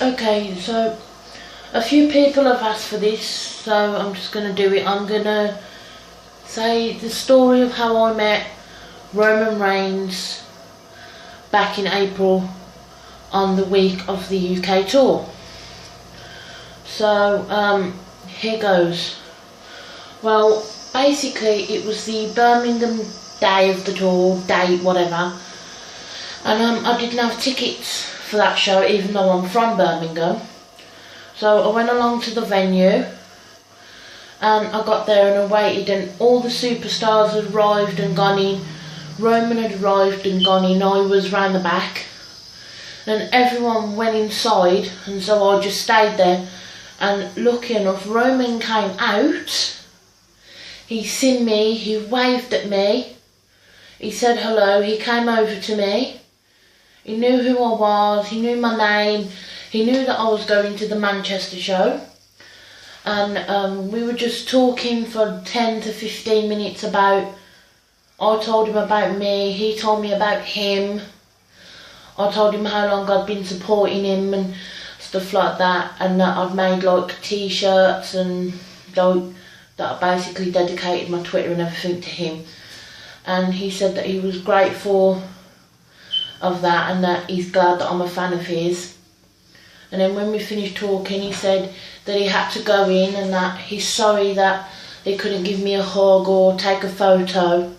Okay, so a few people have asked for this, so I'm just going to do it. I'm going to say the story of how I met Roman Reigns back in April on the week of the UK tour. So, here goes. Well, basically it was the Birmingham day of the tour, date, whatever. And I didn't have tickets for that show, even though I'm from Birmingham. So I went along to the venue, and I got there and I waited, and all the superstars had arrived and gone in. Roman had arrived and gone in. I was round the back, and everyone went inside, and so I just stayed there. And lucky enough, Roman came out. He seen me, he waved at me, he said hello, he came over to me. He knew who I was, he knew my name, he knew that I was going to the Manchester show. And we were just talking for 10 to 15 minutes about, I told him about me, he told me about him. I told him how long I'd been supporting him and stuff like that, and that I'd made like t-shirts and like, that I basically dedicated my Twitter and everything to him. And he said that he was grateful of that and that he's glad that I'm a fan of his. And then when we finished talking, he said that he had to go in and that he's sorry that he couldn't give me a hug or take a photo,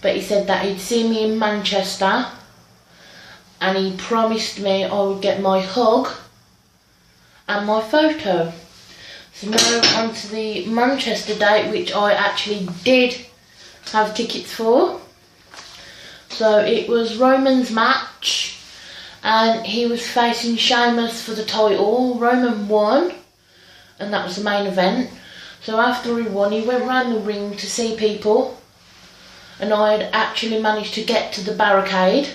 but he said that he'd see me in Manchester and he promised me I would get my hug and my photo. So now on to the Manchester date, which I actually did have tickets for. So it was Roman's match, and he was facing Sheamus for the title. Roman won, and that was the main event. So after he won, he went round the ring to see people, and I had actually managed to get to the barricade.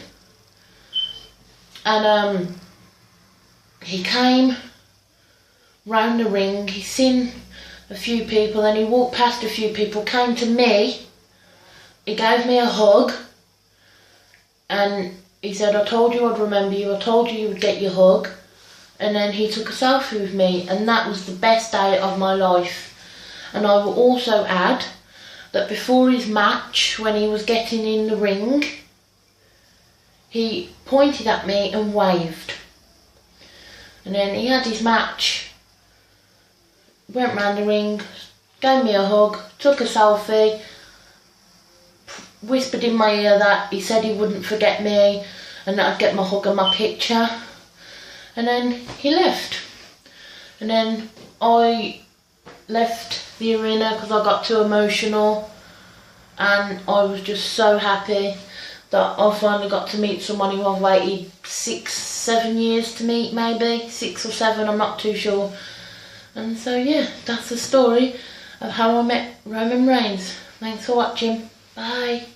And he came round the ring, he seen a few people, then he walked past a few people, came to me, he gave me a hug, and he said, I told you I'd remember you, I told you you would get your hug. And then he took a selfie with me, and that was the best day of my life. And I will also add that before his match, when he was getting in the ring, he pointed at me and waved. And then he had his match, went round the ring, gave me a hug, took a selfie, whispered in my ear that he said he wouldn't forget me and that I'd get my hug and my picture. And then he left. And then I left the arena because I got too emotional, and I was just so happy that I finally got to meet someone who I've waited 6-7 years to meet, maybe 6 or 7, I'm not too sure. And so yeah, that's the story of how I met Roman Reigns. Thanks for watching. Bye.